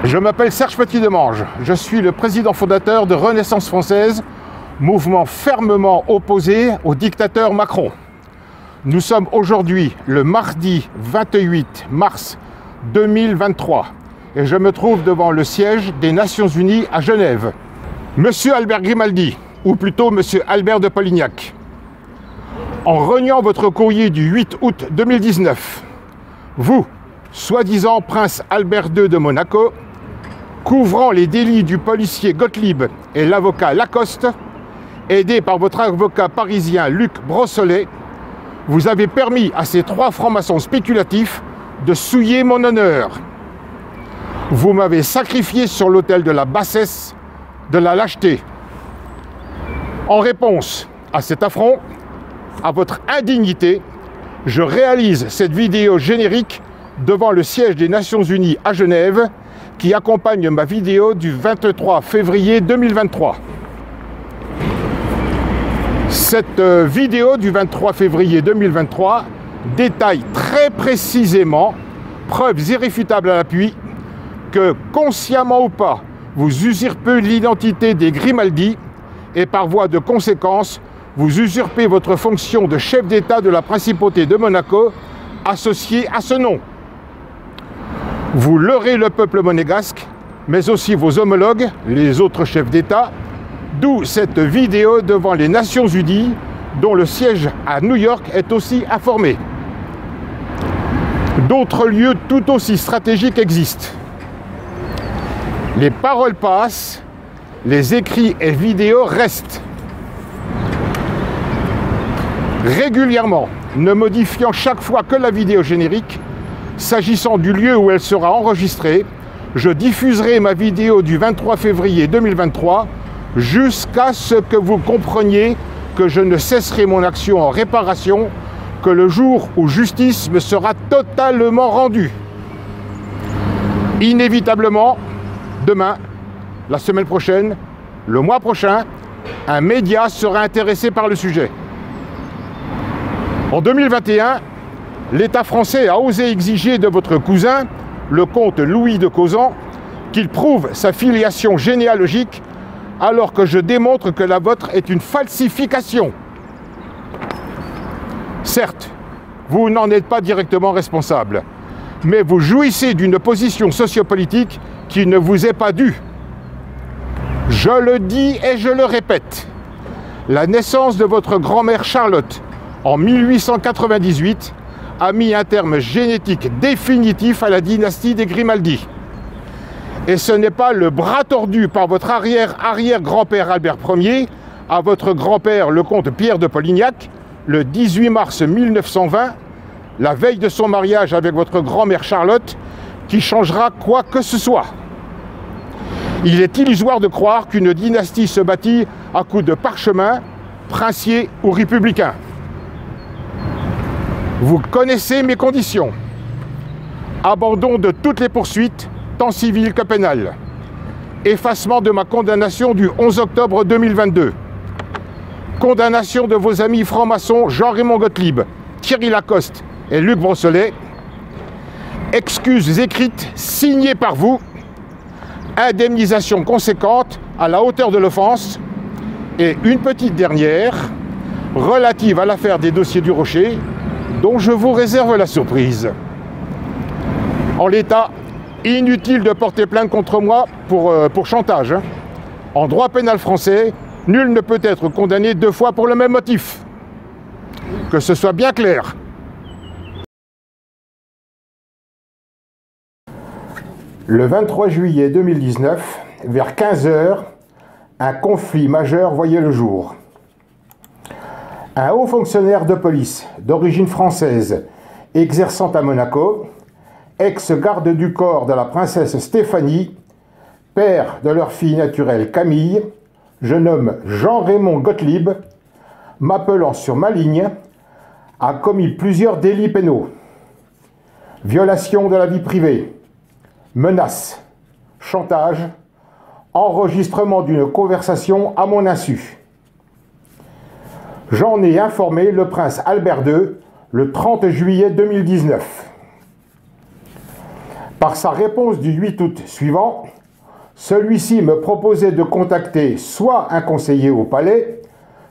Je m'appelle Serge Petit-Demange, je suis le président fondateur de Renaissance Française, mouvement fermement opposé au dictateur Macron. Nous sommes aujourd'hui le mardi 28 mars 2023 et je me trouve devant le siège des Nations Unies à Genève. Monsieur Albert Grimaldi, ou plutôt Monsieur Albert de Polignac, en reniant votre courrier du 8 août 2019, vous, soi-disant prince Albert II de Monaco, couvrant les délits du policier Gottlieb et l'avocat Lacoste, aidé par votre avocat parisien Luc Brossolet, vous avez permis à ces trois francs-maçons spéculatifs de souiller mon honneur. Vous m'avez sacrifié sur l'autel de la bassesse, de la lâcheté. En réponse à cet affront, à votre indignité, je réalise cette vidéo générique devant le siège des Nations Unies à Genève qui accompagne ma vidéo du 23 février 2023. Cette vidéo du 23 février 2023 détaille très précisément, preuves irréfutables à l'appui, que consciemment ou pas, vous usurpez l'identité des Grimaldi et par voie de conséquence, vous usurpez votre fonction de chef d'État de la principauté de Monaco associée à ce nom. Vous leurrez le peuple monégasque, mais aussi vos homologues, les autres chefs d'État, d'où cette vidéo devant les Nations Unies, dont le siège à New York est aussi informé. D'autres lieux tout aussi stratégiques existent. Les paroles passent, les écrits et vidéos restent. Régulièrement, ne modifiant chaque fois que la vidéo générique, s'agissant du lieu où elle sera enregistrée, je diffuserai ma vidéo du 23 février 2023 jusqu'à ce que vous compreniez que je ne cesserai mon action en réparation que le jour où justice me sera totalement rendue. Inévitablement, demain, la semaine prochaine, le mois prochain, un média sera intéressé par le sujet. En 2021, l'État français a osé exiger de votre cousin, le comte Louis de Causan, qu'il prouve sa filiation généalogique alors que je démontre que la vôtre est une falsification. Certes, vous n'en êtes pas directement responsable, mais vous jouissez d'une position sociopolitique qui ne vous est pas due. Je le dis et je le répète, la naissance de votre grand-mère Charlotte en 1898 a mis un terme génétique définitif à la dynastie des Grimaldi. Et ce n'est pas le bras tordu par votre arrière-arrière-grand-père Albert Ier à votre grand-père le comte Pierre de Polignac, le 18 mars 1920, la veille de son mariage avec votre grand-mère Charlotte, qui changera quoi que ce soit. Il est illusoire de croire qu'une dynastie se bâtit à coups de parchemin, princier ou républicain. Vous connaissez mes conditions. Abandon de toutes les poursuites, tant civiles que pénales. Effacement de ma condamnation du 11 octobre 2022. Condamnation de vos amis francs-maçons Jean-Raymond Gottlieb, Thierry Lacoste et Luc Brossolet. Excuses écrites signées par vous. Indemnisation conséquente à la hauteur de l'offense. Et une petite dernière, relative à l'affaire des dossiers du Rocher, dont je vous réserve la surprise. En l'état, inutile de porter plainte contre moi pour chantage. En droit pénal français, nul ne peut être condamné deux fois pour le même motif. Que ce soit bien clair. Le 23 juillet 2019, vers 15 h, un conflit majeur voyait le jour. Un haut fonctionnaire de police d'origine française exerçant à Monaco, ex-garde du corps de la princesse Stéphanie, père de leur fille naturelle Camille, je nomme Jean-Raymond Gottlieb, m'appelant sur ma ligne, a commis plusieurs délits pénaux. Violation de la vie privée, menaces, chantage, enregistrement d'une conversation à mon insu. J'en ai informé le prince Albert II le 30 juillet 2019. Par sa réponse du 8 août suivant, celui-ci me proposait de contacter soit un conseiller au palais,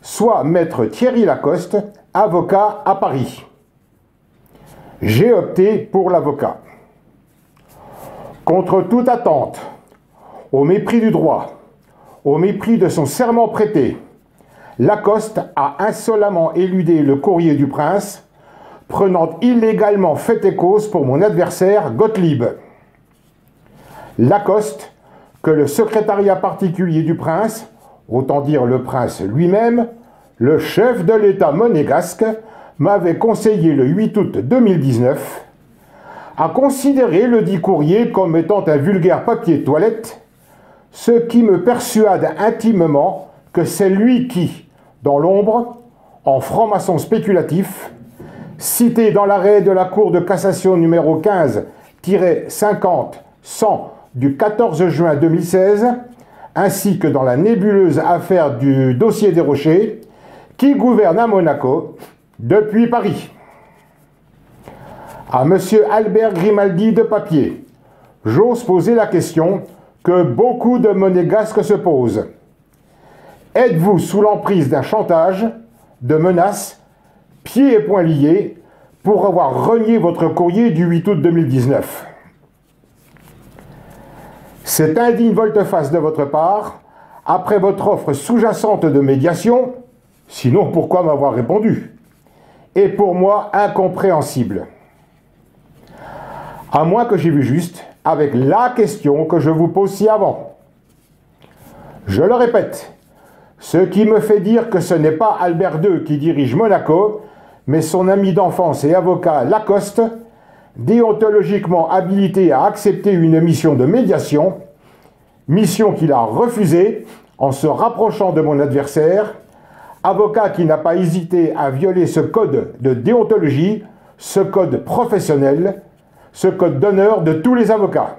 soit maître Thierry Lacoste, avocat à Paris. J'ai opté pour l'avocat. Contre toute attente, au mépris du droit, au mépris de son serment prêté, Lacoste a insolemment éludé le courrier du prince, prenant illégalement fait et cause pour mon adversaire Gottlieb. Lacoste, que le secrétariat particulier du prince, autant dire le prince lui-même, le chef de l'État monégasque, m'avait conseillé le 8 août 2019 à considérer le dit courrier comme étant un vulgaire papier toilette, ce qui me persuade intimement que c'est lui qui, dans l'ombre, en franc-maçon spéculatif, cité dans l'arrêt de la Cour de cassation numéro 15-50-100 du 14 juin 2016, ainsi que dans la nébuleuse affaire du dossier des Rochers, qui gouverne à Monaco depuis Paris. À M. Albert Grimaldi de Papier, j'ose poser la question que beaucoup de Monégasques se posent. Êtes-vous sous l'emprise d'un chantage, de menaces, pieds et poings liés, pour avoir renié votre courrier du 8 août 2019 ? Cette indigne volte-face de votre part, après votre offre sous-jacente de médiation, sinon pourquoi m'avoir répondu, est pour moi incompréhensible. À moins que j'ai vu juste avec la question que je vous pose ci-avant. Je le répète, ce qui me fait dire que ce n'est pas Albert II qui dirige Monaco, mais son ami d'enfance et avocat Lacoste, déontologiquement habilité à accepter une mission de médiation, mission qu'il a refusée en se rapprochant de mon adversaire, avocat qui n'a pas hésité à violer ce code de déontologie, ce code professionnel, ce code d'honneur de tous les avocats.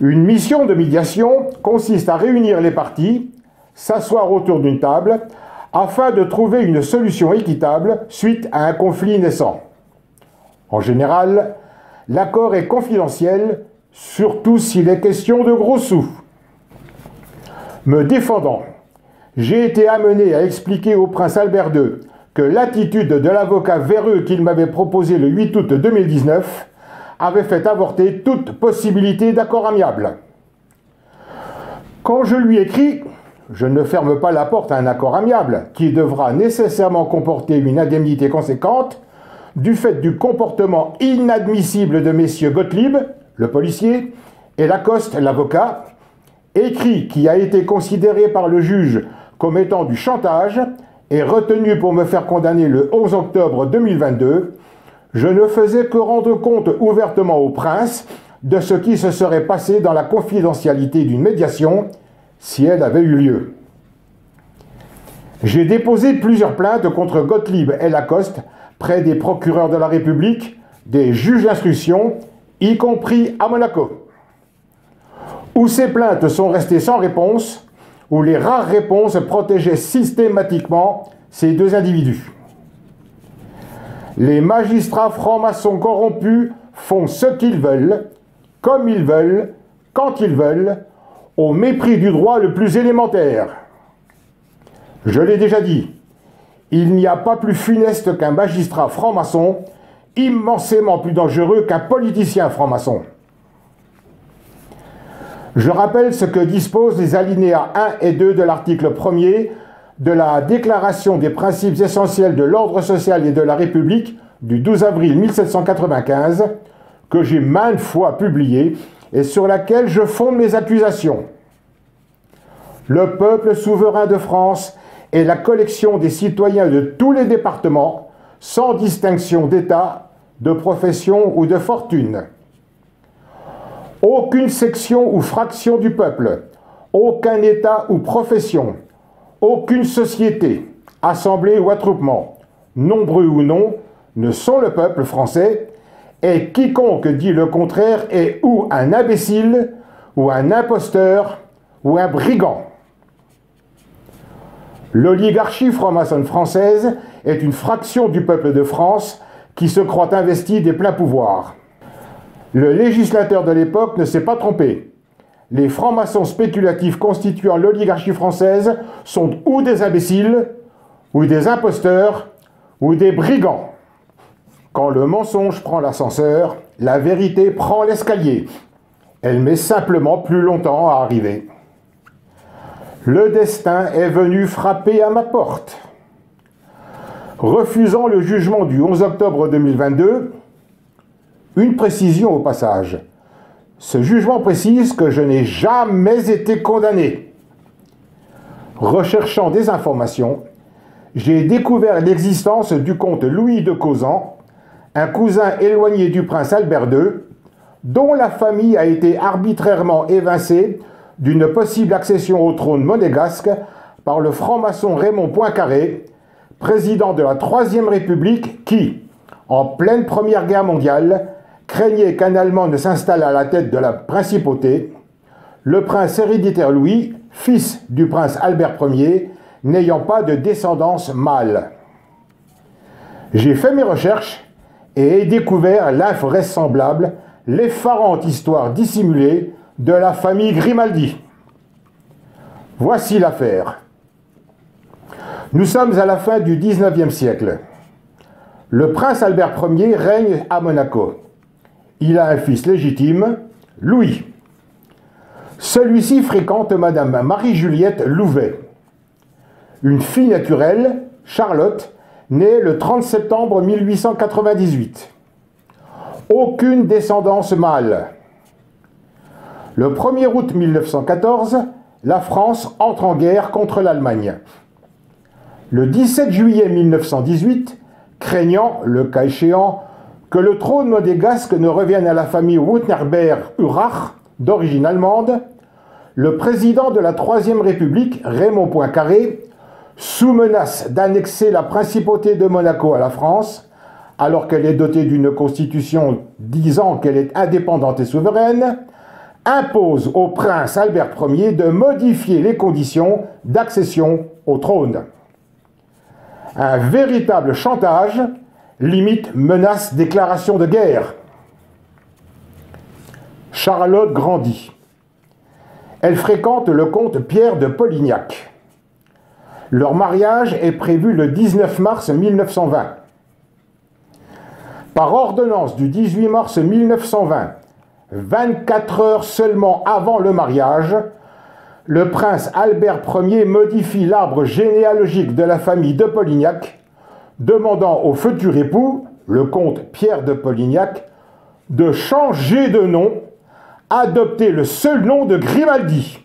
Une mission de médiation consiste à réunir les parties, s'asseoir autour d'une table, afin de trouver une solution équitable suite à un conflit naissant. En général, l'accord est confidentiel, surtout s'il est question de gros sous. Me défendant, j'ai été amené à expliquer au prince Albert II que l'attitude de l'avocat véreux qu'il m'avait proposé le 8 août 2019 avait fait avorter toute possibilité d'accord amiable. Quand je lui écris, je ne ferme pas la porte à un accord amiable qui devra nécessairement comporter une indemnité conséquente du fait du comportement inadmissible de messieurs Gottlieb, le policier, et Lacoste, l'avocat, écrit qui a été considéré par le juge comme étant du chantage et retenu pour me faire condamner le 11 octobre 2022, je ne faisais que rendre compte ouvertement au prince de ce qui se serait passé dans la confidentialité d'une médiation si elle avait eu lieu. J'ai déposé plusieurs plaintes contre Gottlieb et Lacoste près des procureurs de la République, des juges d'instruction, y compris à Monaco, où ces plaintes sont restées sans réponse, où les rares réponses protégeaient systématiquement ces deux individus. Les magistrats francs-maçons corrompus font ce qu'ils veulent, comme ils veulent, quand ils veulent, au mépris du droit le plus élémentaire. Je l'ai déjà dit, il n'y a pas plus funeste qu'un magistrat franc-maçon, immensément plus dangereux qu'un politicien franc-maçon. Je rappelle ce que disposent les alinéas 1 et 2 de l'article 1er de la Déclaration des principes essentiels de l'ordre social et de la République du 12 avril 1795, que j'ai maintes fois publiée et sur laquelle je fonde mes accusations. Le peuple souverain de France est la collection des citoyens de tous les départements, sans distinction d'état, de profession ou de fortune. Aucune section ou fraction du peuple, aucun état ou profession, aucune société, assemblée ou attroupement, nombreux ou non, ne sont le peuple français, et quiconque dit le contraire est ou un imbécile, ou un imposteur, ou un brigand. L'oligarchie franc-maçonne française est une fraction du peuple de France qui se croit investie des pleins pouvoirs. Le législateur de l'époque ne s'est pas trompé. Les francs-maçons spéculatifs constituant l'oligarchie française sont ou des imbéciles, ou des imposteurs, ou des brigands. Quand le mensonge prend l'ascenseur, la vérité prend l'escalier. Elle met simplement plus longtemps à arriver. Le destin est venu frapper à ma porte. Refusant le jugement du 11 octobre 2022, une précision au passage. Ce jugement précise que je n'ai jamais été condamné. Recherchant des informations, j'ai découvert l'existence du comte Louis de Causan, un cousin éloigné du prince Albert II, dont la famille a été arbitrairement évincée d'une possible accession au trône monégasque par le franc-maçon Raymond Poincaré, président de la Troisième République qui, en pleine Première Guerre mondiale, craignait qu'un Allemand ne s'installe à la tête de la principauté, le prince héréditaire Louis, fils du prince Albert Ier, n'ayant pas de descendance mâle. J'ai fait mes recherches et ai découvert l'invraisemblable, l'effarante histoire dissimulée de la famille Grimaldi. Voici l'affaire. Nous sommes à la fin du XIXe siècle. Le prince Albert Ier règne à Monaco. Il a un fils légitime, Louis. Celui-ci fréquente Madame Marie-Juliette Louvet. Une fille naturelle, Charlotte, née le 30 septembre 1898. Aucune descendance mâle. Le 1er août 1914, la France entre en guerre contre l'Allemagne. Le 17 juillet 1918, craignant, le cas échéant, que le trône monégasque ne revienne à la famille Württemberg-Urach, d'origine allemande, le président de la Troisième République, Raymond Poincaré, sous menace d'annexer la principauté de Monaco à la France, alors qu'elle est dotée d'une constitution disant qu'elle est indépendante et souveraine, impose au prince Albert Ier de modifier les conditions d'accession au trône. Un véritable chantage, limite menace déclaration de guerre. Charlotte grandit. Elle fréquente le comte Pierre de Polignac. Leur mariage est prévu le 19 mars 1920. Par ordonnance du 18 mars 1920, 24 heures seulement avant le mariage, le prince Albert Ier modifie l'arbre généalogique de la famille de Polignac, demandant au futur époux, le comte Pierre de Polignac, de changer de nom, adopter le seul nom de Grimaldi.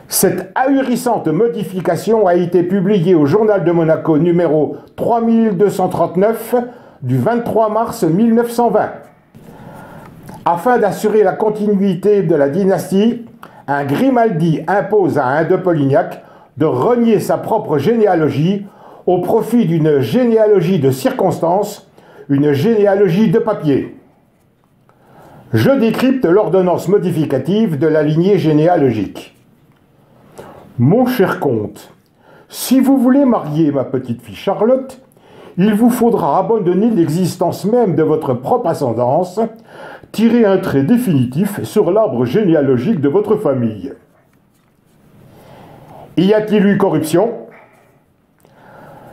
Cette ahurissante modification a été publiée au Journal de Monaco numéro 3239 du 23 mars 1920. Afin d'assurer la continuité de la dynastie, un Grimaldi impose à un de Polignac de renier sa propre généalogie au profit d'une généalogie de circonstance, une généalogie de papier. Je décrypte l'ordonnance modificative de la lignée généalogique. Mon cher comte, si vous voulez marier ma petite fille Charlotte, il vous faudra abandonner l'existence même de votre propre ascendance, tirer un trait définitif sur l'arbre généalogique de votre famille. Y a-t-il eu corruption?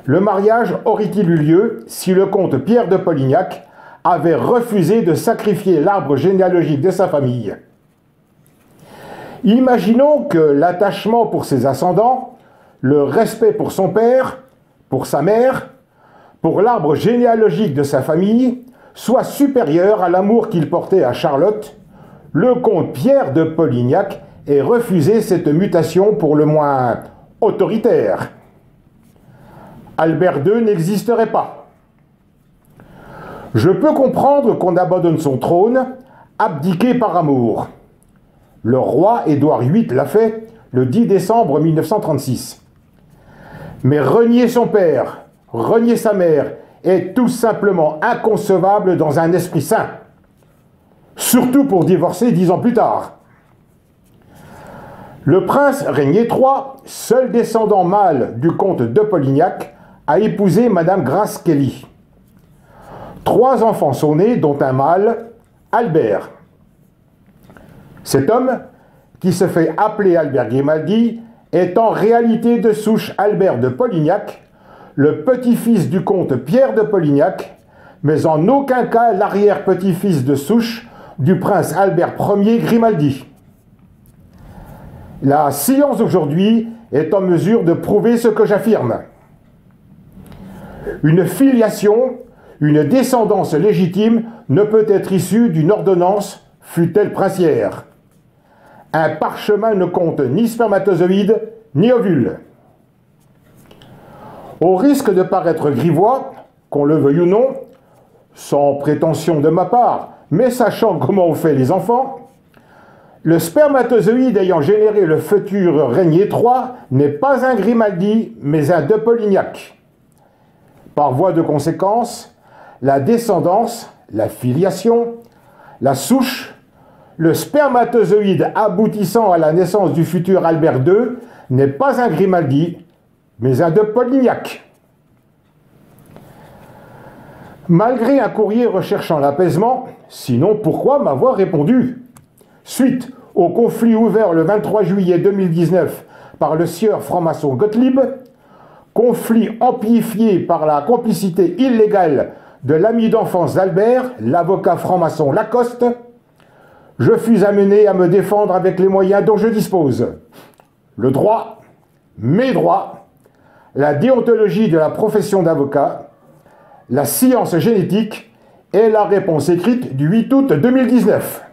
Le mariage aurait-il eu lieu si le comte Pierre de Polignac avait refusé de sacrifier l'arbre généalogique de sa famille? Imaginons que l'attachement pour ses ascendants, le respect pour son père, pour sa mère, pour l'arbre généalogique de sa famille, soit supérieur à l'amour qu'il portait à Charlotte, le comte Pierre de Polignac ait refusé cette mutation pour le moins autoritaire. Albert II n'existerait pas. Je peux comprendre qu'on abandonne son trône, abdiqué par amour. Le roi Édouard VIII l'a fait le 10 décembre 1936. Mais renier son père, renier sa mère, est tout simplement inconcevable dans un esprit sain. Surtout pour divorcer 10 ans plus tard. Le prince Régnier III, seul descendant mâle du comte de Polignac, a épousé Madame Grace Kelly. 3 enfants sont nés, dont un mâle, Albert. Cet homme, qui se fait appeler Albert Grimaldi, est en réalité de souche Albert de Polignac, le petit-fils du comte Pierre de Polignac, mais en aucun cas l'arrière-petit-fils de souche du prince Albert Ier Grimaldi. La science d'aujourd'hui est en mesure de prouver ce que j'affirme. Une filiation, une descendance légitime ne peut être issue d'une ordonnance, fût-elle princière. Un parchemin ne compte ni spermatozoïdes, ni ovules. Au risque de paraître grivois, qu'on le veuille ou non, sans prétention de ma part, mais sachant comment on fait les enfants, le spermatozoïde ayant généré le futur règne étroit n'est pas un Grimaldi, mais un de Polignac. Par voie de conséquence, la descendance, la filiation, la souche, le spermatozoïde aboutissant à la naissance du futur Albert II n'est pas un Grimaldi, mais un de Polignac. Malgré un courrier recherchant l'apaisement, sinon pourquoi m'avoir répondu? Suite au conflit ouvert le 23 juillet 2019 par le sieur franc-maçon Gottlieb, conflit amplifié par la complicité illégale de l'ami d'enfance d'Albert, l'avocat franc-maçon Lacoste, je fus amené à me défendre avec les moyens dont je dispose. Le droit, mes droits, la déontologie de la profession d'avocat, la science génétique et la réponse écrite du 8 août 2019.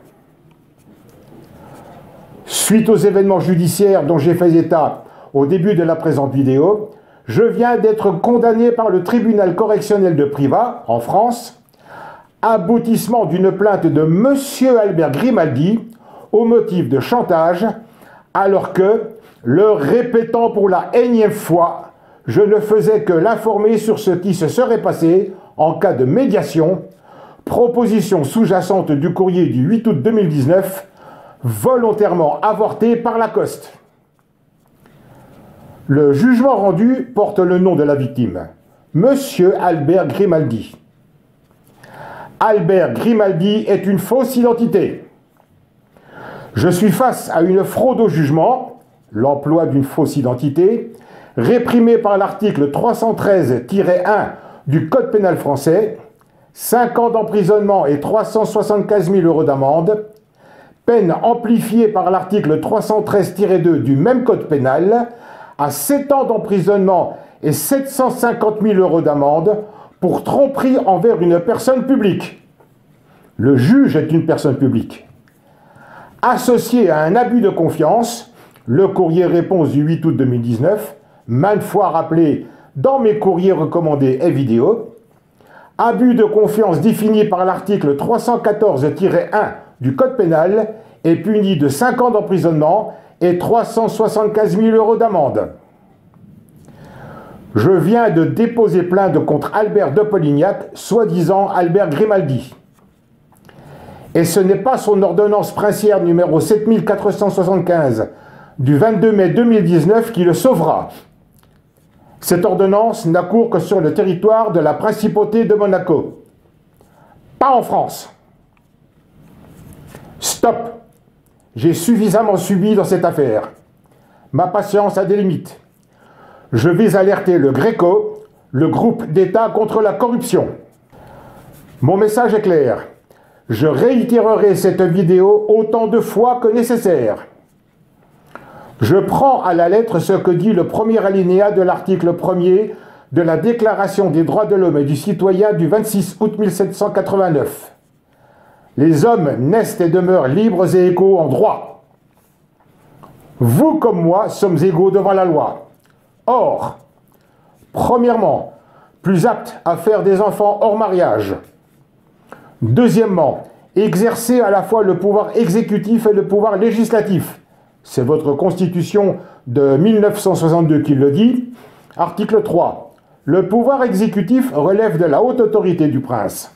Suite aux événements judiciaires dont j'ai fait état au début de la présente vidéo, je viens d'être condamné par le tribunal correctionnel de Privas, en France, aboutissement d'une plainte de Monsieur Albert Grimaldi au motif de chantage, alors que, le répétant pour la énième fois, je ne faisais que l'informer sur ce qui se serait passé en cas de médiation, proposition sous-jacente du courrier du 8 août 2019, volontairement avorté par Lacoste. Le jugement rendu porte le nom de la victime, Monsieur Albert Grimaldi. Albert Grimaldi est une fausse identité. Je suis face à une fraude au jugement, l'emploi d'une fausse identité, réprimée par l'article 313-1 du Code pénal français, 5 ans d'emprisonnement et 375 000 € d'amende, peine amplifiée par l'article 313-2 du même Code pénal, à 7 ans d'emprisonnement et 750 000 € d'amende pour tromperie envers une personne publique. Le juge est une personne publique. Associé à un abus de confiance, le courrier réponse du 8 août 2019, maintes fois rappelé dans mes courriers recommandés et vidéos, abus de confiance défini par l'article 314-1 du Code pénal est puni de 5 ans d'emprisonnement et 375 000 € d'amende. Je viens de déposer plainte contre Albert de Polignac, soi-disant Albert Grimaldi. Et ce n'est pas son ordonnance princière numéro 7475 du 22 mai 2019 qui le sauvera. Cette ordonnance n'accourt que sur le territoire de la Principauté de Monaco, pas en France. Stop! J'ai suffisamment subi dans cette affaire. Ma patience a des limites. Je vais alerter le GRECO, le groupe d'État contre la corruption. Mon message est clair. Je réitérerai cette vidéo autant de fois que nécessaire. Je prends à la lettre ce que dit le premier alinéa de l'article 1er de la Déclaration des droits de l'homme et du citoyen du 26 août 1789. Les hommes naissent et demeurent libres et égaux en droit. Vous comme moi sommes égaux devant la loi. Or, premièrement, plus aptes à faire des enfants hors mariage. Deuxièmement, exercer à la fois le pouvoir exécutif et le pouvoir législatif. C'est votre Constitution de 1962 qui le dit. Article 3. Le pouvoir exécutif relève de la haute autorité du prince.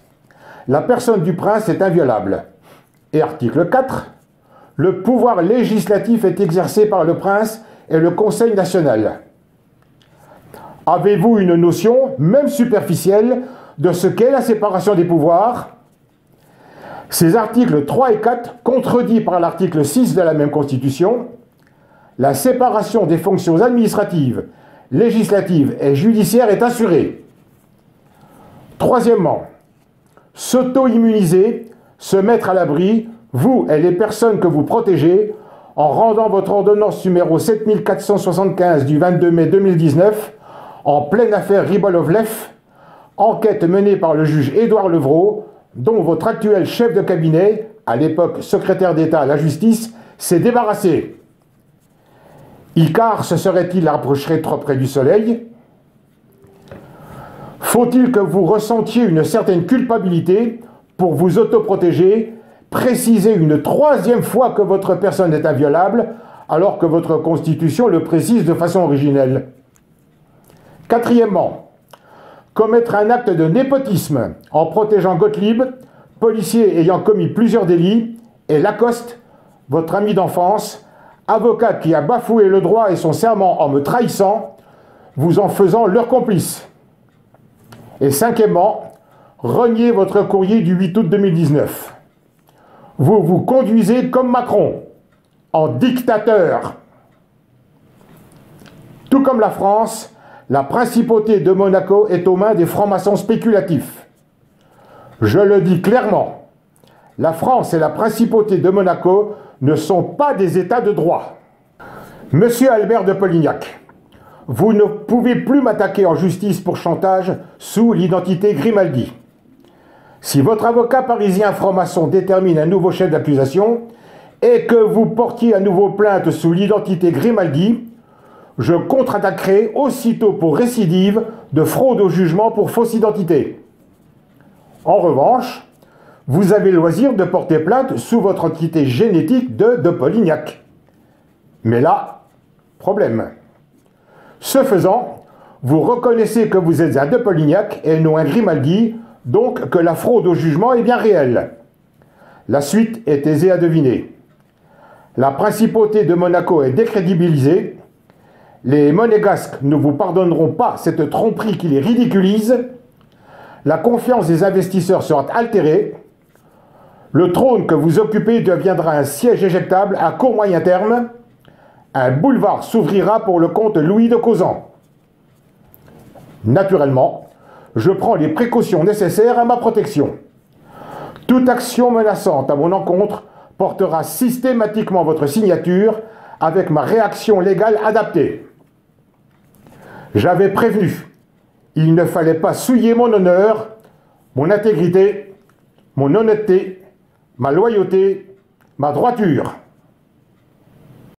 La personne du prince est inviolable. Et article 4. Le pouvoir législatif est exercé par le prince et le Conseil national. Avez-vous une notion, même superficielle, de ce qu'est la séparation des pouvoirs. Ces articles 3 et 4, contredits par l'article 6 de la même Constitution, la séparation des fonctions administratives, législatives et judiciaires est assurée. Troisièmement, s'auto-immuniser, se mettre à l'abri, vous et les personnes que vous protégez, en rendant votre ordonnance numéro 7475 du 22 mai 2019 en pleine affaire Rybolovlev, enquête menée par le juge Édouard Levrault, dont votre actuel chef de cabinet, à l'époque secrétaire d'État à la justice, s'est débarrassé. Icare se serait-il approché trop près du soleil? Faut-il que vous ressentiez une certaine culpabilité pour vous autoprotéger, préciser une troisième fois que votre personne est inviolable, alors que votre Constitution le précise de façon originelle? Quatrièmement, commettre un acte de népotisme en protégeant Gottlieb, policier ayant commis plusieurs délits, et Lacoste, votre ami d'enfance, avocat qui a bafoué le droit et son serment en me trahissant, vous en faisant leur complice. Et cinquièmement, renier votre courrier du 8 août 2019. Vous vous conduisez comme Macron, en dictateur. Tout comme la France, la principauté de Monaco est aux mains des francs-maçons spéculatifs. Je le dis clairement, la France et la principauté de Monaco ne sont pas des États de droit. Monsieur Albert de Polignac, vous ne pouvez plus m'attaquer en justice pour chantage sous l'identité Grimaldi. Si votre avocat parisien franc-maçon détermine un nouveau chef d'accusation et que vous portiez à nouveau plainte sous l'identité Grimaldi, je contre-attaquerai aussitôt pour récidive de fraude au jugement pour fausse identité. En revanche, vous avez le loisir de porter plainte sous votre entité génétique de Polignac. Mais là, problème. Ce faisant, vous reconnaissez que vous êtes un de Polignac et non un Grimaldi, donc que la fraude au jugement est bien réelle. La suite est aisée à deviner. La principauté de Monaco est décrédibilisée. Les monégasques ne vous pardonneront pas cette tromperie qui les ridiculise. La confiance des investisseurs sera altérée. Le trône que vous occupez deviendra un siège éjectable à court moyen terme. Un boulevard s'ouvrira pour le comte Louis de Causan. Naturellement, je prends les précautions nécessaires à ma protection. Toute action menaçante à mon encontre portera systématiquement votre signature avec ma réaction légale adaptée. J'avais prévenu, il ne fallait pas souiller mon honneur, mon intégrité, mon honnêteté, ma loyauté, ma droiture.